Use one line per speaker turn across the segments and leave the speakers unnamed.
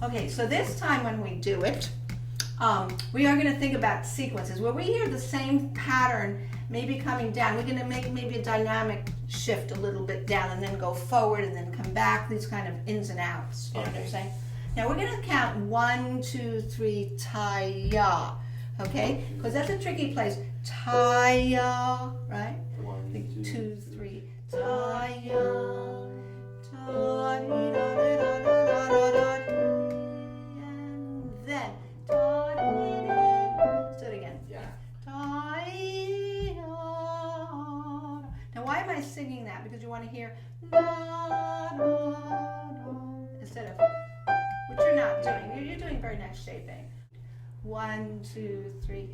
Okay, so this time when we do it, we are going to think about sequences. Where we hear the same pattern maybe coming down, we're going to make maybe a dynamic shift a little bit down and then go forward and then come back, these kind of ins and outs. You know what I'm saying? Now we're going to count 1, 2, 3, ta-ya. Okay? Because that's a tricky place. Ta-ya, right? 1, 2, 3, ta-ya. And then let's do it again.
Yeah.
Now why am I singing that? Because you want to hear instead of, which you're not doing. You're doing very nice shaping. 1, 2, 3,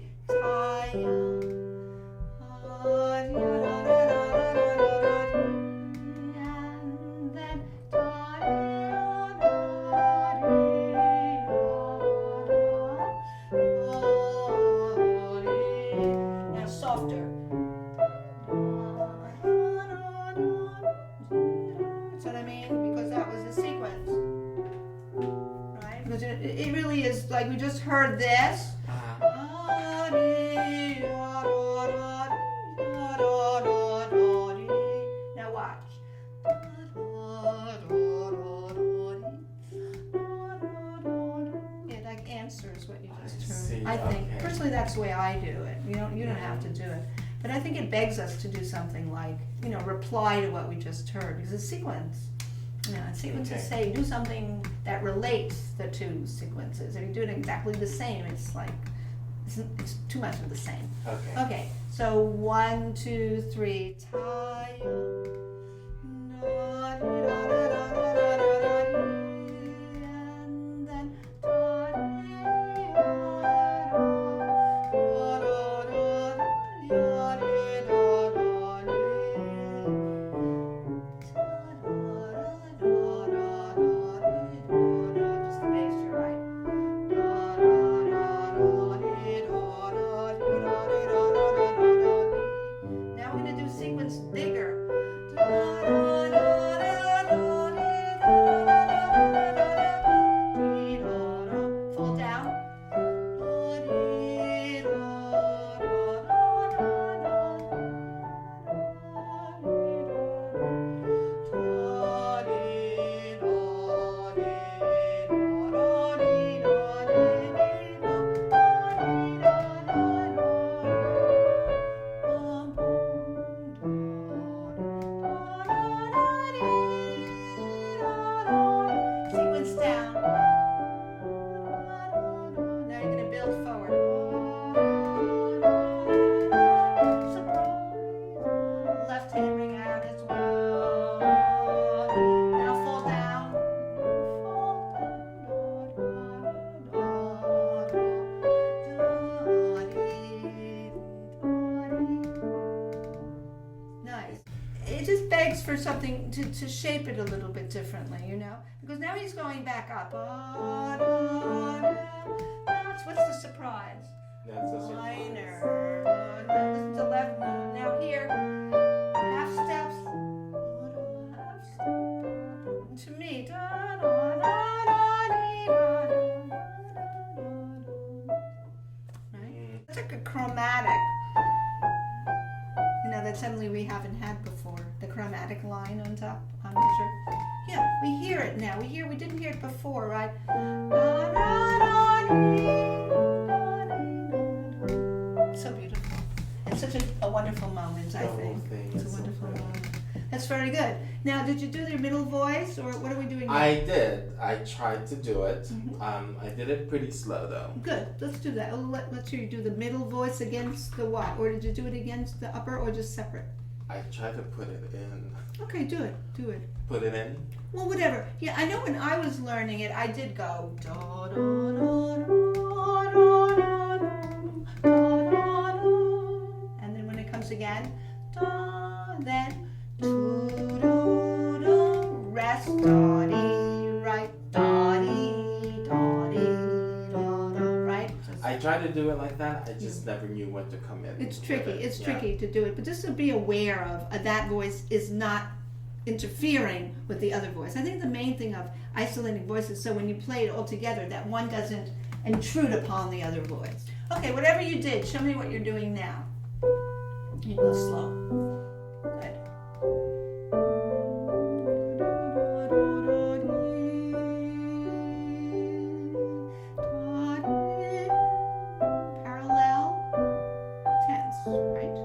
now softer. That's what I mean, because that was the sequence, right? Because it really is like we just heard this. Now watch. It like answers what you just heard. I think personally that's the way I do it. You don't have to do it. But I think it begs us to do something like, reply to what we just heard, because it's sequence. Sequences say do something that relates the two sequences. If you do it exactly the same, it's like it's too much of the same. Okay. So 1, 2, 3, and then for something to shape it a little bit differently, because now he's going back up. What's the surprise?
That's a surprise.
Minor. Now listen to left. Now here, half steps. To me, right? It's like a chromatic. That suddenly we haven't had before. The chromatic line on top, on measure. Yeah, we hear it now. We didn't hear it before, right? So beautiful. It's such a wonderful moment, I think. It's a wonderful moment. That's very good. Now, did you do your middle voice, or what are we doing now?
I did. I tried to do it. I did it pretty slow, though.
Good. Let's do that. Let's hear you do the middle voice against the what? Or did you do it against the upper, or just separate?
I tried to put it in.
Okay, do it.
Put it in?
Well, whatever. Yeah, I know when I was learning it, I did go da da da da da da, and then when it comes again, da, then do do do, rest, da dee, right, da dee, da dee, da da, right.
I tried to do it like that. I just never knew when to come in.
It's tricky. It's tricky to do it, but just to be aware of that voice is not interfering with the other voice. I think the main thing of isolating voices, so when you play it all together, that one doesn't intrude upon the other voice. Okay, whatever you did, show me what you're doing now. You go slow. Good. Parallel, tense, right?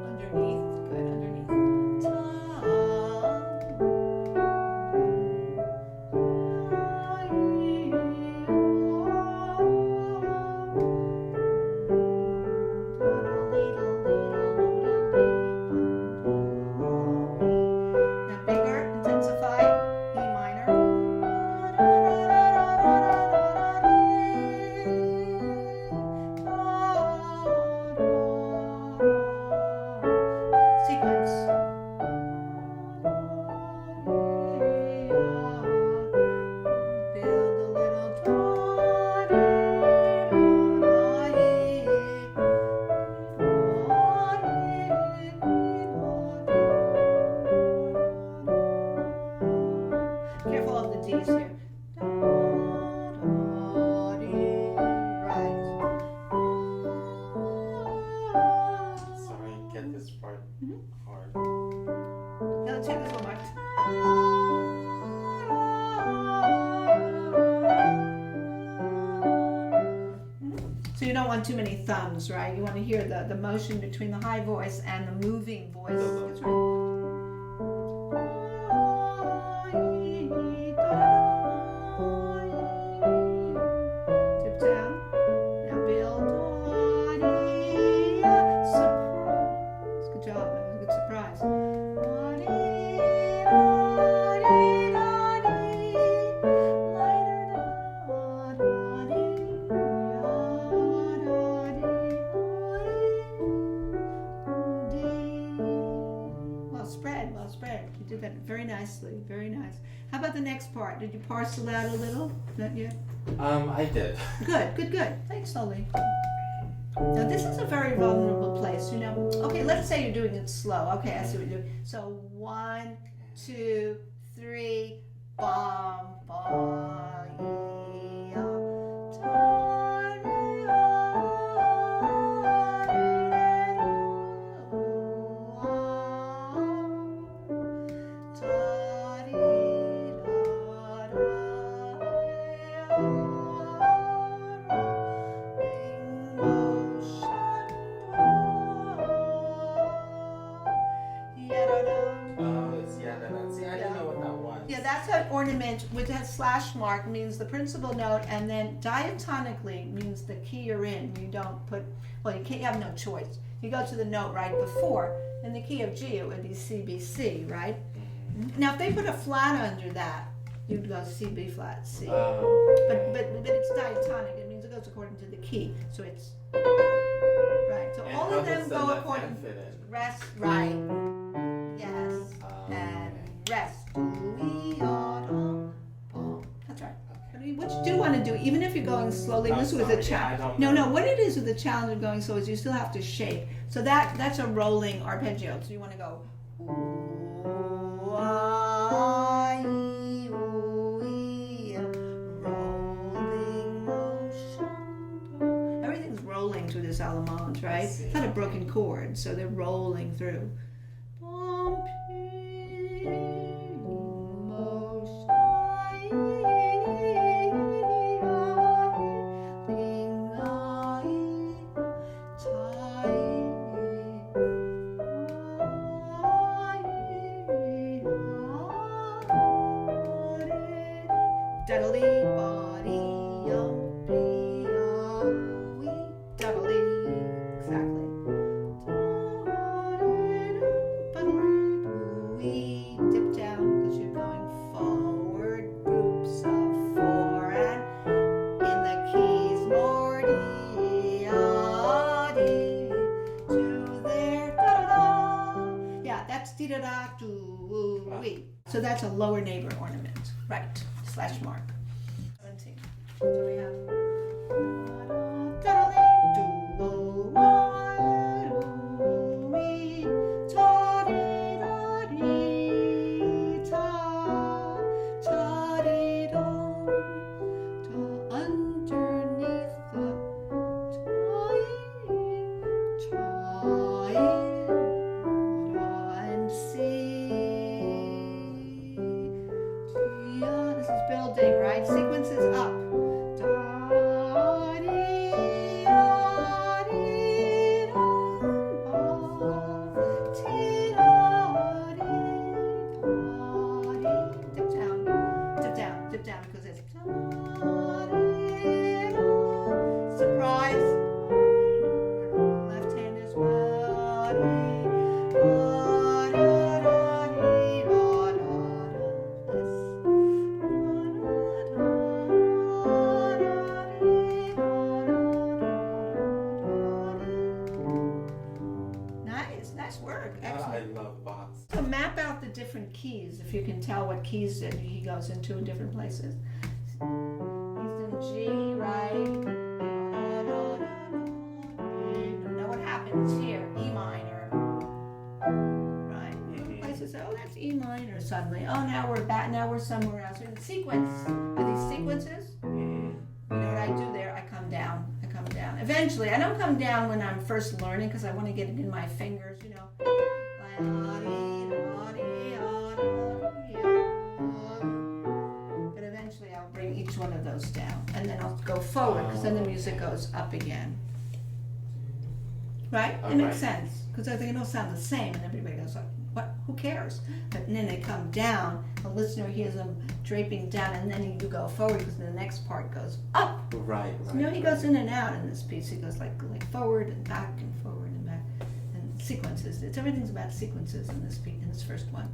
Underneath, good, underneath. Now bigger, intensify, E minor. Sequence. Build a little careful of the D's here. Right.
Sorry, get this part hard.
Now let's hear this one more. So you don't want too many thumbs, right? You want to hear the motion between the high voice and the moving voice. That's right. Tip down. Now build. Surprise. Good job. That was a good surprise. Well spread. You did that very nicely. Very nice. How about the next part? Did you parcel out a little? Not yet?
I did.
Good. Take it slowly. Now this is a very vulnerable place, you know. Okay, let's say you're doing it slow. Okay, I see what you're doing. So 1, 2, 3, bum, bum, yeah, that's an ornament with that slash mark means the principal note, and then diatonically means the key you're in. You don't put, well, you can't have no choice. You go to the note right before. In the key of G, it would be C, B, C, right? Now, if they put a flat under that, you'd go C, B flat, C. But it's diatonic. It means it goes according to the key. So it's right. So all of them go according to rest, right? Yes, and rest. That's right. What you do want to do, even if you're going slowly, this was a challenge. No, what it is with the challenge of going slow is you still have to shake. So that's a rolling arpeggio. So you want to go. Rolling motion. Everything's rolling through this Allemande, right? It's not a broken chord, so they're rolling through. Diddly body yumpy wee diddly, exactly. Wee dip down because you're going forward, groups of 4 and in the keys morty to their da da da. Yeah, that's dee da da do wee. So that's a lower neighbor ornament, right? Slash mark. 17. So we have thing, right? Sequence is up. Da, dee, da, dee, da, ba, ti, da, dee, da, dee. Dip down, because it's da, dee, da. Surprise. Left hand as well. Dee, da, da, da, dee, da, da, da. This. Nice work.
I
Excellent.
love Bach's.
So map out the different keys, if you can tell what keys that he goes into in different places. He's in G, right? You know what happens here? E minor. Right? Places, oh, that's E minor suddenly. Oh, now we're back. Now we're somewhere else. We're in sequence. Are these sequences? You know what I do there? I come down. Eventually, I don't come down when I'm first learning because I want to get it in my fingers, you know. But eventually, I'll bring each one of those down, and then I'll go forward because then the music goes up again. Right? It makes sense because they all sound the same, and everybody goes like, "What? Who cares?" But then they come down. The listener hears them draping down, and then you go forward because the next part goes up.
Right.
So, he goes in and out in this piece. He goes like forward and back and forward and back, and sequences. Everything's about sequences in this first one.